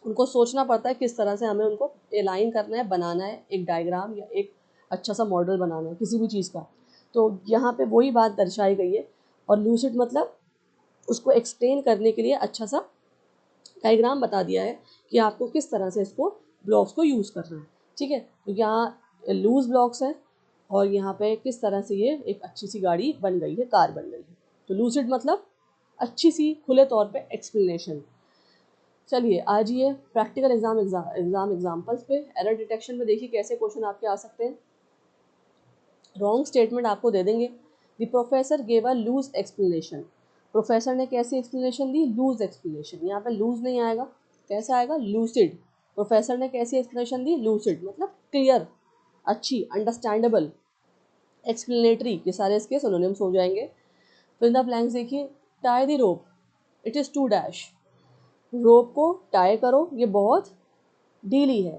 Speaker 1: उनको सोचना पड़ता है किस तरह से हमें उनको अलाइन करना है, बनाना है, एक डायग्राम या एक अच्छा सा मॉडल बनाना है किसी भी चीज़ का। तो यहाँ पे वही बात दर्शाई गई है। और लूसिड मतलब उसको एक्सप्लेन करने के लिए अच्छा सा डायग्राम बता दिया है कि आपको किस तरह से इसको, ब्लॉक्स को यूज़ करना है। ठीक है, तो यहाँ लूज ब्लॉक्स हैं और यहाँ पे किस तरह से ये एक अच्छी सी गाड़ी बन गई है, कार बन गई है। तो लूसिड मतलब अच्छी सी खुले तौर पे एक्सप्लेनेशन। चलिए आज ये प्रैक्टिकल एग्जाम्पल्स पे एरर डिटेक्शन में देखिए कैसे क्वेश्चन आपके आ सकते हैं। रॉन्ग स्टेटमेंट आपको दे देंगे। The professor gave a loose explanation. Professor ने कैसी एक्सप्लेनेशन दी? Loose explanation. यहाँ पे लूज नहीं आएगा, कैसा आएगा? लूसिड। प्रोफेसर ने कैसी एक्सप्लेनेशन दी? लूसिड मतलब क्लियर, अच्छी, अंडरस्टैंडेबल, एक्सप्लेनेटरी, ये सारे इसके सिनोनिम्स हो जाएंगे। फिर द ब्लैंक्स देखिए, tie the rope, it is to dash. Rope को टाई करो, ये बहुत ढीली है।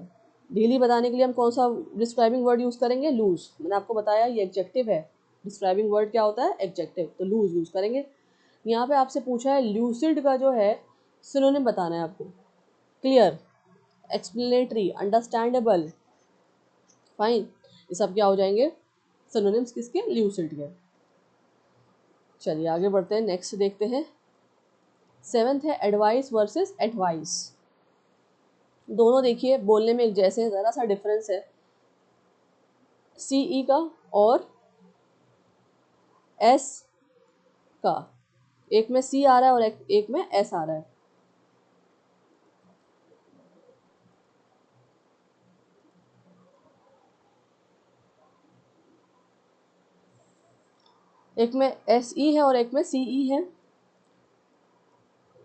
Speaker 1: ढीली बताने के लिए हम कौन सा डिस्क्राइबिंग वर्ड यूज़ करेंगे? लूज। मैंने आपको बताया ये एडजेक्टिव है, डिस्क्राइबिंग वर्ड क्या होता है? एडजेक्टिव, तो लूज यूज़ करेंगे। यहाँ पे आपसे पूछा है लूसिड का जो है सिनोनिम बताना है आपको। क्लियर, एक्सप्लेनेटरी, अंडरस्टैंडेबल, फाइन, ये सब क्या हो जाएंगे? सिनोनिम्स किसके? लूसिड के। चलिए आगे बढ़ते हैं, नेक्स्ट देखते हैं। 7th है एडवाइस वर्सेस एडवाइस। दोनों देखिए बोलने में एक जैसे, ज़रा सा डिफरेंस है सीई का और एस का। एक में सी आ रहा है और एक में एस आ रहा है। एक में एस ई है और एक में सी ई है।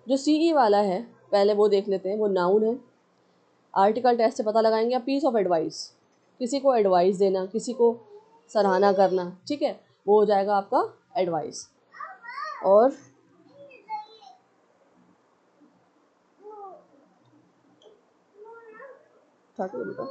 Speaker 1: जो सी ई वाला है पहले वो देख लेते हैं, वो नाउन है। आर्टिकल टेस्ट से पता लगाएंगे। आप पीस ऑफ एडवाइस, किसी को एडवाइस देना, किसी को सराहना करना, ठीक है, वो हो जाएगा आपका एडवाइस। और बेटा,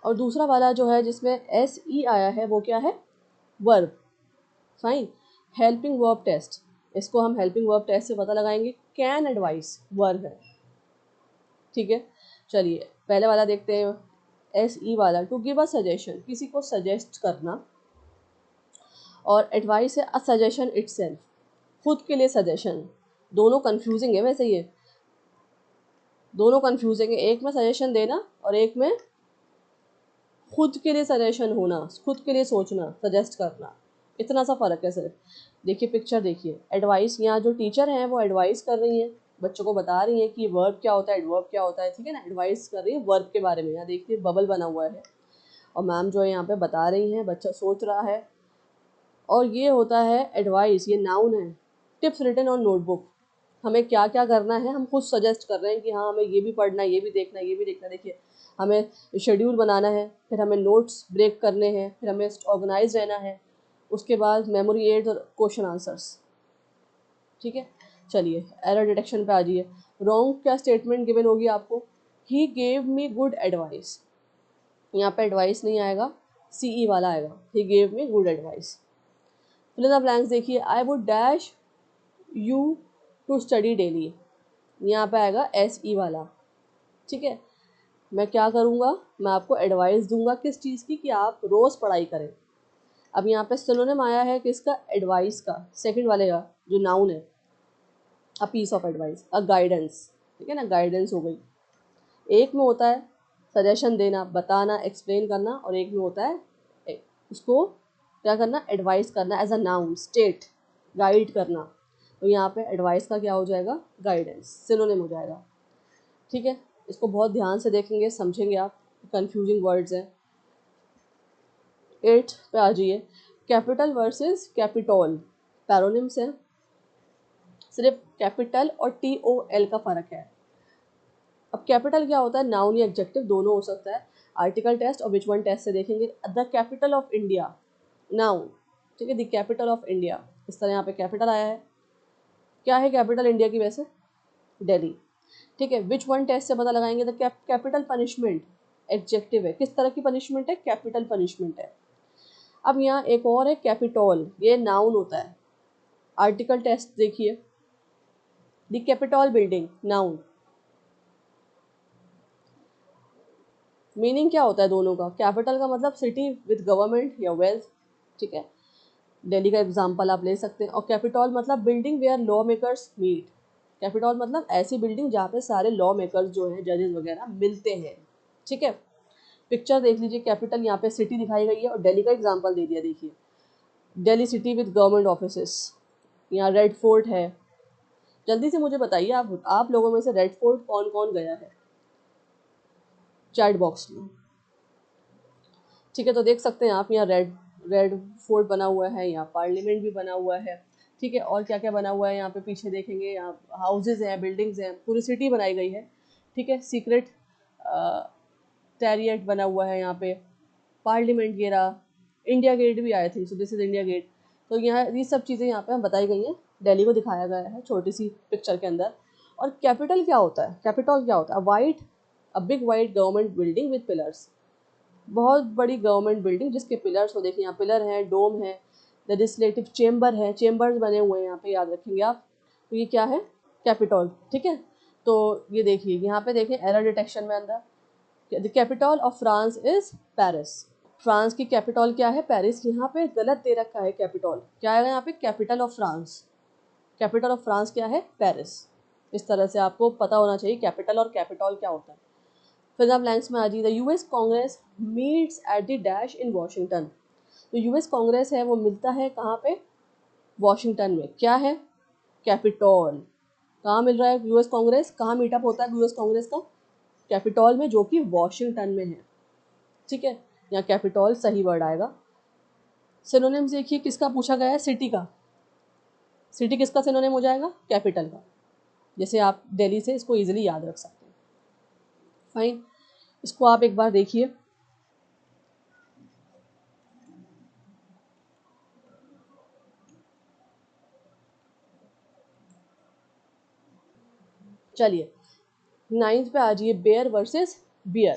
Speaker 1: और दूसरा वाला जो है जिसमें एस ई आया है वो क्या है? Verb. Fine, helping verb test, इसको हम हेल्पिंग वर्ब टेस्ट से पता लगाएंगे। कैन एडवाइस वर्ब है, ठीक है। चलिए पहले वाला देखते हैं, एस ई वाला, टू गिव अ सजेशन, किसी को सजेस्ट करना। और एडवाइस है अ सजेशन इटसेल्फ, खुद के लिए सजेशन। दोनों कंफ्यूजिंग है वैसे, ये दोनों कंफ्यूजिंग है, एक में सजेशन देना और एक में खुद के लिए सजेशन होना, खुद के लिए सोचना, सजेस्ट करना, इतना सा फ़र्क है सिर्फ। देखिए पिक्चर देखिए, एडवाइस, यहाँ जो टीचर हैं वो एडवाइस कर रही हैं, बच्चों को बता रही हैं कि वर्ब क्या होता है, एडवर्ब क्या होता है, ठीक है ना, एडवाइस कर रही है वर्ब के बारे में। यहाँ देखिए बबल बना हुआ है और मैम जो है यहाँ पे बता रही हैं, बच्चा सोच रहा है। और ये होता है एडवाइस, ये नाउन है। टिप्स रिटन ऑन नोटबुक, हमें क्या क्या करना है हम खुद सजेस्ट कर रहे हैं कि हाँ हमें ये भी पढ़ना है, ये भी देखना है, ये भी देखना है। देखिए हमें शेड्यूल बनाना है, फिर हमें नोट्स ब्रेक करने हैं, फिर हमें ऑर्गेनाइज रहना है, उसके बाद मेमोरी एड्स और क्वेश्चन आंसर्स, ठीक है। चलिए एरर डिटेक्शन पे आ जाइए। रॉन्ग क्या स्टेटमेंट गिवन होगी आपको? He gave me good advice. यहाँ पे एडवाइस नहीं आएगा, सी ई वाला आएगा, he gave me good advice. Fill in the blanks देखिए, I would dash you to study daily, यहाँ पे आएगा एस ई वाला, ठीक है। मैं क्या करूँगा? मैं आपको एडवाइस दूंगा किस चीज़ की? कि आप रोज़ पढ़ाई करें। अब यहाँ पे सिनोनिम आया है किसका? एडवाइस का, सेकंड वाले का जो नाउन है, a piece of advice, a guidance, ठीक है ना, गाइडेंस हो गई। एक में होता है सजेशन देना, बताना, एक्सप्लेन करना, और एक में होता है उसको क्या करना? एडवाइस करना, as a noun, state, guide करना। तो यहाँ पे एडवाइस का क्या हो जाएगा? गाइडेंस, सिनोनिम हो जाएगा, ठीक है। इसको बहुत ध्यान से देखेंगे, समझेंगे आप, कंफ्यूजिंग वर्ड्स हैं। 8 पे आ जाइए, कैपिटल वर्सेस कैपिटोल, पैरोनिम्स हैं, सिर्फ कैपिटल और टी ओ एल का फ़र्क है। अब कैपिटल क्या होता है? नाउन या एडजेक्टिव दोनों हो सकता है। आर्टिकल टेस्ट और विच वन टेस्ट से देखेंगे। The capital of India, noun, ठीक है, द कैपिटल ऑफ इंडिया, इस तरह यहाँ पे कैपिटल आया है। क्या है कैपिटल इंडिया की वैसे? दिल्ली, ठीक है। विच वन टेस्ट से पता लगाएंगे। द कैपिटल पनिशमेंट, एडजेक्टिव है, किस तरह की पनिशमेंट है? कैपिटल पनिशमेंट है। अब यहाँ एक और है कैपिटोल, ये नाउन होता है। आर्टिकल टेस्ट देखिए, the capital building, noun. Meaning क्या होता है दोनों का? कैपिटल का मतलब सिटी विद गवर्नमेंट या वेल्थ, ठीक है। दिल्ली का एग्जाम्पल आप ले सकते हैं। और कैपिटॉल मतलब building where lawmakers meet. Capitol मतलब ऐसी बिल्डिंग जहाँ पे सारे लॉ मेकर्स जो हैं, जजेस वगैरह मिलते हैं। ठीक है, पिक्चर देख लीजिए, कैपिटल यहाँ पे सिटी दिखाई गई है और दिल्ली का एग्जाम्पल दे दिया। देखिए, Delhi city with government offices. यहाँ रेड फोर्ट है। जल्दी से मुझे बताइए, आप लोगों में से रेड फोर्ट कौन कौन गया है, चैट बॉक्स में। ठीक है, तो देख सकते हैं आप, यहाँ रेड रेड फोर्ट बना हुआ है, यहाँ पार्लियामेंट भी बना हुआ है। ठीक है, और क्या क्या बना हुआ है यहाँ पे पीछे देखेंगे, यहाँ हाउसेज हैं, बिल्डिंग्स हैं, पूरी सिटी बनाई गई है। ठीक है, सीक्रेट टैरिएट बना हुआ है यहाँ पे, पार्लियामेंट गिरा, इंडिया गेट भी आए थे, so this is India Gate. तो यहाँ ये सब चीज़ें यहाँ पे हम बताई गई हैं, दिल्ली को दिखाया गया है छोटी सी पिक्चर के अंदर। और कैपिटल क्या होता है, कैपिटल क्या होता है, white, a big white government building with pillars. बहुत बड़ी गवर्नमेंट बिल्डिंग जिसके पिलर्स हो, देखिए यहाँ पिलर हैं, डोम है, लेजिस्लेटिव चेम्बर है, चेम्बर्स बने हुए हैं यहाँ पे, याद रखेंगे आप। तो ये क्या है, कैपिटल। ठीक है, तो ये देखिए यहाँ पे देखें एरर डिटेक्शन में अंदर, the capital of France is Paris. France की कैपिटल क्या है, पेरिस। यहाँ पे गलत दे रखा है कैपिटल, क्या है यहाँ पे, capital of France. Capital of France क्या है, पेरिस। इस तरह से आपको पता होना चाहिए कैपिटल और कैपिटल क्या होता है। फिर आप लाइन्स में आ जाइए, the US Congress meets at the dash in Washington. तो यूएस कांग्रेस है वो मिलता है कहाँ पे, वॉशिंगटन में। क्या है, कैपिटल। कहाँ मिल रहा है यूएस कांग्रेस, कहाँ मीटअप होता है यूएस कांग्रेस का, कैपिटल में, जो कि वॉशिंगटन में है। ठीक है, यहाँ कैपिटल सही वर्ड आएगा। सिनोनिम्स देखिए किसका पूछा गया है, सिटी का। सिटी किसका सिनोनिम हो जाएगा, कैपिटल का। जैसे आप दिल्ली से इसको इजीली याद रख सकते हैं। फाइन, इसको आप एक बार देखिए। चलिए 9th पे आ जाइए, बेयर वर्सेस बियर।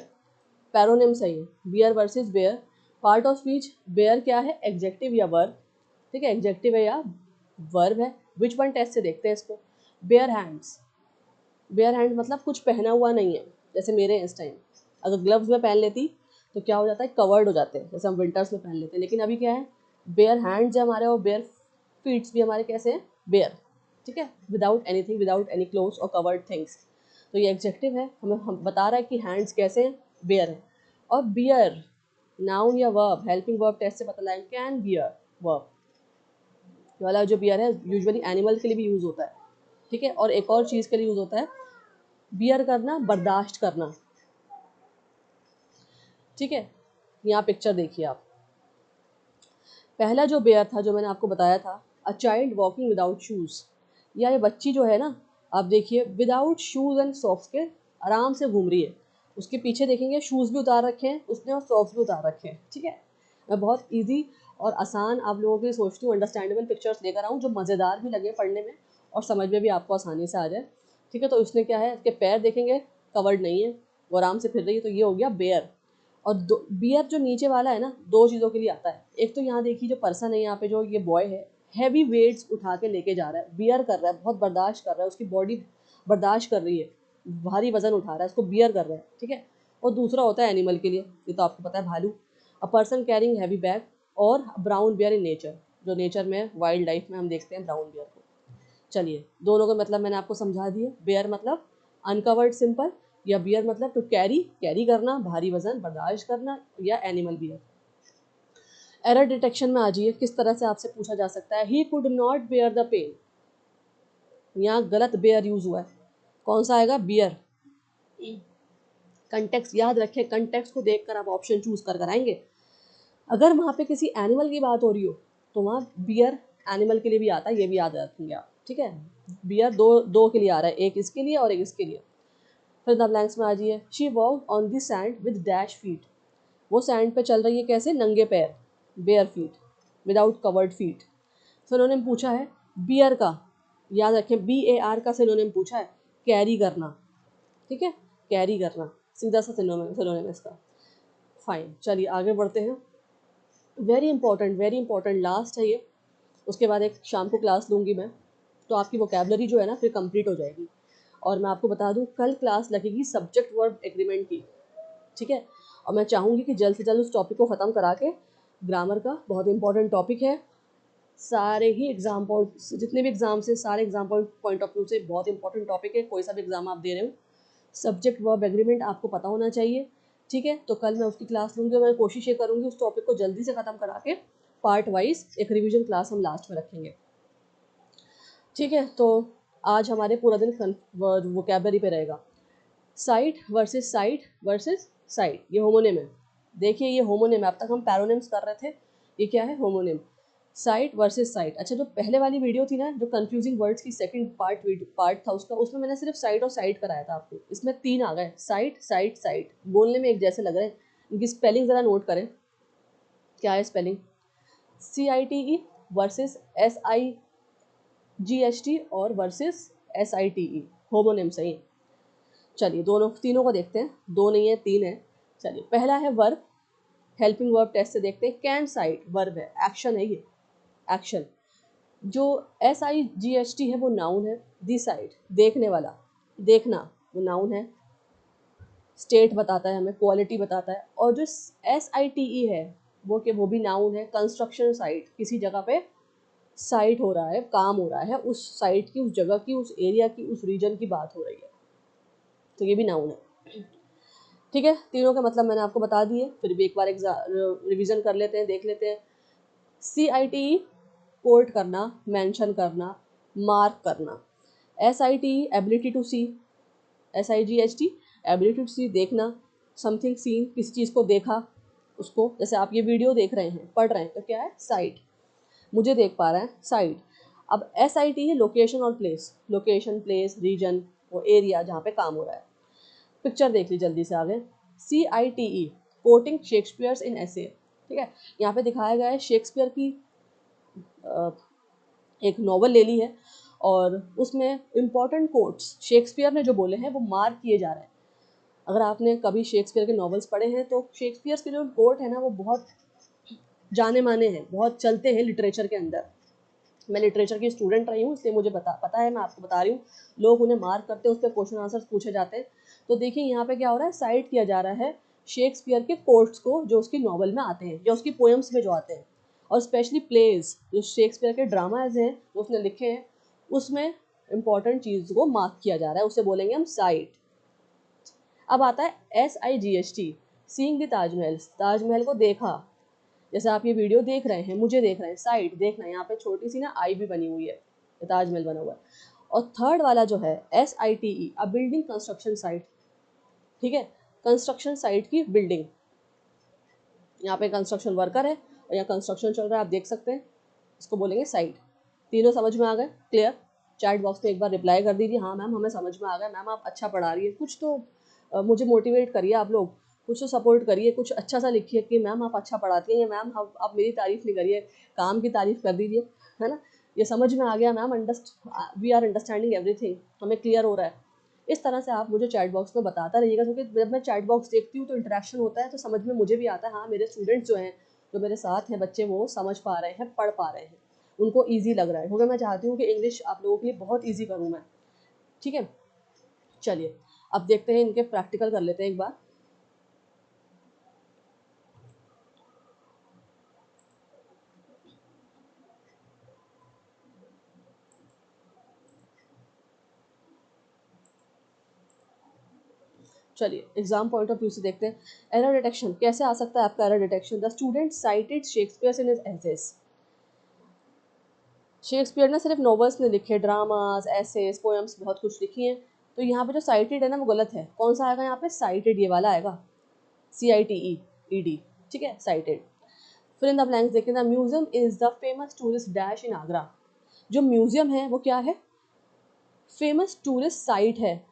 Speaker 1: पैरोनिम सही है, bear versus bare. Part of speech, bare क्या है, एग्जेक्टिव या वर्ब। ठीक है, एग्जेक्टिव है या वर्ब है। विच वन टेस्ट से देखते हैं इसको। बेयर हैंड्स, बेयर हैंड मतलब कुछ पहना हुआ नहीं है, जैसे मेरे इस टाइम अगर ग्लव्स में पहन लेती तो क्या हो जाता है, कवर्ड हो जाते हैं, जैसे हम विंटर्स में पहन लेते हैं। लेकिन अभी क्या है, बेयर हैंड्स है हमारे, और बेयर फीट्स भी हमारे कैसे हैं, बेयर। ठीक है, without anything, without any clothes और कवर्ड थिंग्स। तो ये एग्जेक्टिव है, हम बता रहा है कि हैंड्स कैसे हैं, बेयर है। और बियर नाउन या वर्ब, हेल्पिंग वर्ब टेस्ट से पता लगा, कैन बियर वर्ब वाला जो बियर है यूजुअली एनिमल के लिए भी यूज़ होता है। ठीक है, और एक और चीज़ के लिए यूज़ होता है, बियर करना, बर्दाश्त करना। ठीक है, यहाँ पिक्चर देखिए आप, पहला जो बेयर था जो मैंने आपको बताया था, a child walking without shoes. या ये बच्ची जो है ना, आप देखिए विदाउट शूज़ एंड सॉक्स के आराम से घूम रही है। उसके पीछे देखेंगे शूज़ भी उतार रखे हैं उसने और सॉक्स भी उतार रखे हैं। ठीक है, मैं बहुत ईजी और आसान आप लोगों के लिए सोचती हूँ, अंडरस्टैंडेबल पिक्चर्स लेकर आऊँ जो मज़ेदार भी लगे पढ़ने में और समझ में भी आपको आसानी से आ जाए। ठीक है, तो उसने क्या है, इसके पैर देखेंगे कवर्ड नहीं है, वो आराम से फिर रही है, तो ये हो गया बेयर। और दो बियर जो नीचे वाला है ना, दो चीज़ों के लिए आता है। एक तो यहाँ देखिए जो पर्सन है यहाँ पे, जो ये बॉय है, हैवी वेट्स उठा के लेके जा रहा है, बियर कर रहा है, बहुत बर्दाश्त कर रहा है, उसकी बॉडी बर्दाश्त कर रही है, भारी वजन उठा रहा है, इसको बियर कर रहा है। ठीक है, और दूसरा होता है एनिमल के लिए, ये तो आपको पता है, भालू। A person carrying heavy bag, और ब्राउन बियर इन नेचर, जो नेचर में वाइल्ड लाइफ में हम देखते हैं ब्राउन बियर को। चलिए, दोनों का मतलब मैंने आपको समझा दिए। बेयर मतलब अनकवर्ड सिंपल, या बियर मतलब टू कैरी, कैरी करना, भारी वजन बर्दाश्त करना, या एनिमल बियर। एरर डिटेक्शन में आ जाइए, किस तरह से आपसे पूछा जा सकता है, he could not bear the pain. यहाँ गलत बेयर यूज हुआ है, कौन सा आएगा, बियर। कंटेक्स्ट याद रखें, कंटेक्स्ट को देखकर आप ऑप्शन चूज कर कराएंगे। अगर वहाँ पे किसी एनिमल की बात हो रही हो तो वहाँ बियर एनिमल के लिए भी आता है, ये भी याद रखेंगे आप। ठीक है, बियर दो दो के लिए आ रहा है, एक इसके लिए और एक इसके लिए। फिर द ब्लैंक्स में आ जाइए, she walk on the sand with dash feet. वो सैंड पे चल रही है कैसे, नंगे पैर, bare feet, without covered feet. Synonym पूछा है बियर का, याद रखें BAR का सिनोनिम पूछा है, कैरी करना। ठीक है, कैरी करना सीधा सा सिनोनिम इसका। फाइन, चलिए आगे बढ़ते हैं। वेरी इंपॉर्टेंट लास्ट है ये, उसके बाद एक शाम को क्लास लूँगी मैं, तो आपकी वोकेबलरी जो है ना फिर कंप्लीट हो जाएगी। और मैं आपको बता दूँ, कल क्लास लगेगी सब्जेक्ट वर्ब एग्रीमेंट की। ठीक है, और मैं चाहूँगी कि जल्द से जल्द उस टॉपिक को ख़त्म करा के, ग्रामर का बहुत इंपॉर्टेंट टॉपिक है, सारे ही एग्जाम पॉइंट, जितने भी एग्जाम्स हैं सारे एग्जाम पॉइंट ऑफ व्यू से बहुत इंपॉर्टेंट टॉपिक है। कोई सा भी एग्जाम आप दे रहे हो, सब्जेक्ट वर्ब एग्रीमेंट आपको पता होना चाहिए, ठीक है। तो कल मैं उसकी क्लास लूँगी और मैं कोशिश ये करूँगी उस टॉपिक को जल्दी से ख़त्म करा के पार्ट वाइज एक रिवीजन क्लास हम लास्ट में रखेंगे, ठीक है। तो आज हमारे पूरा दिन वोकैबलरी पे रहेगा। Site versus site versus site, ये होमोनिम है। देखिए ये होमोनिम है, अब तक हम पैरोनिम्स कर रहे थे, ये क्या है, होमोनिम। Site versus site. अच्छा, जो पहले वाली वीडियो थी ना, जो कंफ्यूजिंग वर्ड्स की सेकंड पार्ट था उसका, उसमें मैंने सिर्फ साइट और साइट कराया था आपको। इसमें 3 आ गए, साइट साइट साइट, बोलने में एक जैसे लग रहे हैं। इनकी स्पेलिंग ज़रा नोट करें, क्या है स्पेलिंग। CITE वर्सेस SIGHT और वर्सेस SITE, होमोनिम सही। चलिए तीनों को देखते हैं, 2 नहीं है 3 है। चलिए पहला है वर्ब, हेल्पिंग वर्ब टेस्ट से देखते हैं। कैन साइट वर्ब है, एक्शन है ये, एक्शन। जो SIGHT है वो नाउन है। दी साइट देखने वाला, देखना, वो नाउन है। स्टेट बताता है हमें, क्वालिटी बताता है। और जो SITE है वो भी नाउन है। कंस्ट्रक्शन साइट, किसी जगह पे साइट हो रहा है, काम हो रहा है, उस साइट की, उस जगह की, उस एरिया की, उस रीजन की बात हो रही है, तो ये भी नाउन है, ठीक है। तीनों का मतलब मैंने आपको बता दिए, फिर भी एक बार रिवीजन कर लेते हैं, देख लेते हैं। CITE कोट करना, मेंशन करना, मार्क करना। SITE ability to see, SIGHT ability to see देखना, समथिंग सीन, किसी चीज़ को देखा, उसको, जैसे आप ये वीडियो देख रहे हैं, पढ़ रहे हैं, तो क्या है, साइट, मुझे देख पा रहे हैं, साइट। अब SIT है लोकेशन और प्लेस, लोकेशन, प्लेस, रीजन, वो एरिया जहाँ पे काम हो रहा है। पिक्चर देख ली जल्दी से आगे। CITE कोटिंग शेक्सपियर्स इन ऐसे, ठीक है। यहाँ पे दिखाया गया है शेक्सपियर की एक नॉवल ले ली है और उसमें इम्पॉर्टेंट कोट्स शेक्सपियर ने जो बोले हैं वो मार्क किए जा रहे हैं। अगर आपने कभी शेक्सपियर के नॉवेल्स पढ़े हैं तो शेक्सपियर के जो कोट है ना वो बहुत जाने माने हैं, बहुत चलते हैं लिटरेचर के अंदर। मैं लिटरेचर की स्टूडेंट रही हूँ, इसलिए मुझे पता है, मैं आपको बता रही हूँ। लोग उन्हें मार्क करते हैं, उस पर क्वेश्चन आंसर पूछे जाते हैं। तो देखिए यहाँ पे क्या हो रहा है, साइट किया जा रहा है शेक्सपियर के कोट्स को जो उसकी नॉवल में आते हैं या उसकी पोएम्स में जो आते हैं, और स्पेशली प्लेज, जो शेक्सपियर के ड्रामाज हैं जो उसने लिखे हैं, उसमें इंपॉर्टेंट चीज़ को मार्क किया जा रहा है, उसे बोलेंगे हम साइट। अब आता है SIGHT, seeing the Taj Mahal, Taj Mahal को देखा। जैसे आप ये वीडियो देख रहे हैं, मुझे देख रहे हैं, साइट देखना, यहाँ पे छोटी सी ना आई भी बनी हुई है, ताजमहल बना हुआ है। और थर्ड वाला जो है SITE, अ बिल्डिंग कंस्ट्रक्शन साइट, ठीक है, कंस्ट्रक्शन साइट की बिल्डिंग। यहाँ पे कंस्ट्रक्शन वर्कर है और यहाँ कंस्ट्रक्शन चल रहा है, आप देख सकते हैं, इसको बोलेंगे साइट। तीनों समझ में आ गए, क्लियर। चैट बॉक्स में एक बार रिप्लाई कर दीजिए, हाँ मैम हमें समझ में आ गया, मैम आप अच्छा पढ़ा रही है, कुछ तो मुझे मोटिवेट करिए आप लोग, कुछ तो सपोर्ट करिए, कुछ अच्छा सा लिखिए कि मैम आप अच्छा पढ़ाती हैं, मैम आप मेरी तारीफ नहीं करिए, काम की तारीफ कर दीजिए, है ना। ये समझ में आ गया ma'am, we are understanding everything, हमें क्लियर हो रहा है। इस तरह से आप मुझे चैट बॉक्स में बताता रहिएगा, क्योंकि जब मैं चैट बॉक्स देखती हूँ तो इंटरेक्शन होता है, तो समझ में मुझे भी आता है, हाँ मेरे स्टूडेंट्स जो हैं, जो मेरे साथ हैं बच्चे, वो समझ पा रहे हैं, पढ़ पा रहे हैं, उनको ईजी लग रहा है, क्योंकि मैं चाहती हूँ कि इंग्लिश आप लोगों के लिए बहुत ईजी करूँ मैं, ठीक है। चलिए अब देखते हैं, इनके प्रैक्टिकल कर लेते हैं एक बार। चलिए एग्जाम पॉइंट ऑफ व्यू से देखते हैं। एरर डिटेक्शन कैसे आ सकता है आपका error detection. The student cited Shakespeare in his essays. Shakespeare ने सिर्फ नॉवेल्स नहीं लिखे, ड्रामास, एसेस, पोएम्स बहुत कुछ लिखी हैं। तो यहाँ पे जो साइटेड है ना वो गलत है। कौन सा आएगा यहाँ पे, साइटेड, ये वाला आएगा, CITED, ठीक है, साइटेड। फिर इन द ब्लैंक्स देखिए, the museum is the famous tourist dash in Agra. जो म्यूजियम है वो क्या है, फेमस टूरिस्ट साइट है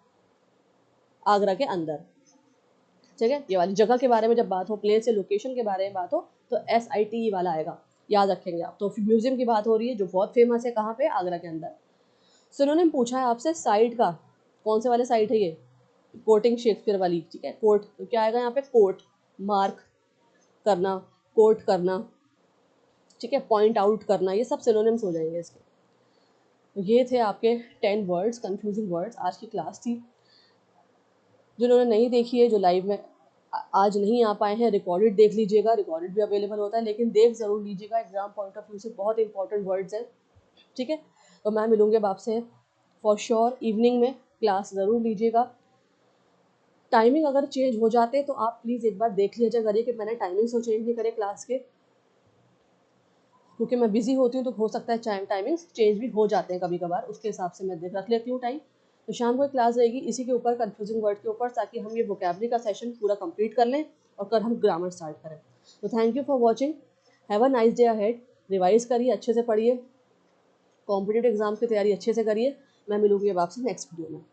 Speaker 1: आगरा के अंदर, ठीक है। ये वाली जगह के बारे में जब बात हो, प्लेस से लोकेशन के बारे में बात हो, तो SITE वाला आएगा, याद रखेंगे आप। तो म्यूजियम की बात हो रही है जो बहुत फेमस है, कहाँ पे, आगरा के अंदर। सिनोनिम पूछा है आपसे साइट का, कौन से वाले साइट है ये, कोटिंग शेक्सपियर वाली, ठीक है। कोट, तो क्या आएगा यहाँ पे, कोट, मार्क करना, कोट करना, ठीक है, पॉइंट आउट करना, ये सब सिनोनिम्स हो जाएंगे इसके। ये थे आपके 10 वर्ड्स, कंफ्यूजिंग वर्ड्स, आज की क्लास थी। जिन्होंने नहीं देखी है, जो लाइव में आज नहीं आ पाए हैं, रिकॉर्डेड देख लीजिएगा, रिकॉर्डेड भी अवेलेबल होता है, लेकिन देख ज़रूर लीजिएगा, एग्जाम पॉइंट ऑफ व्यू से बहुत इंपॉर्टेंट वर्ड्स हैं, ठीक है। तो मैं मिलूँगी अब आपसे फॉर श्योर इवनिंग में, क्लास ज़रूर लीजिएगा। टाइमिंग अगर चेंज हो जाते तो आप प्लीज़ एक बार देख लीजिए करिए कि मैंने टाइमिंग्स तो चेंज नहीं करे क्लास के, क्योंकि मैं बिजी होती हूँ तो हो सकता है टाइमिंग्स चेंज भी हो जाते हैं कभी कभार, उसके हिसाब से मैं रख लेती हूँ टाइम। तो शाम को एक क्लास रहेगी इसी के ऊपर, कन्फ्यूजिंग वर्ड के ऊपर, ताकि हम ये वोकेबलरी का सेशन पूरा कंप्लीट कर लें और कल हम ग्रामर स्टार्ट करें। तो thank you for watching, have a nice day ahead. Revise करिए, अच्छे से पढ़िए, कॉम्पिटिटिव एग्जाम की तैयारी अच्छे से करिए। मैं मिलूंगी अब आपसे नेक्स्ट वीडियो में।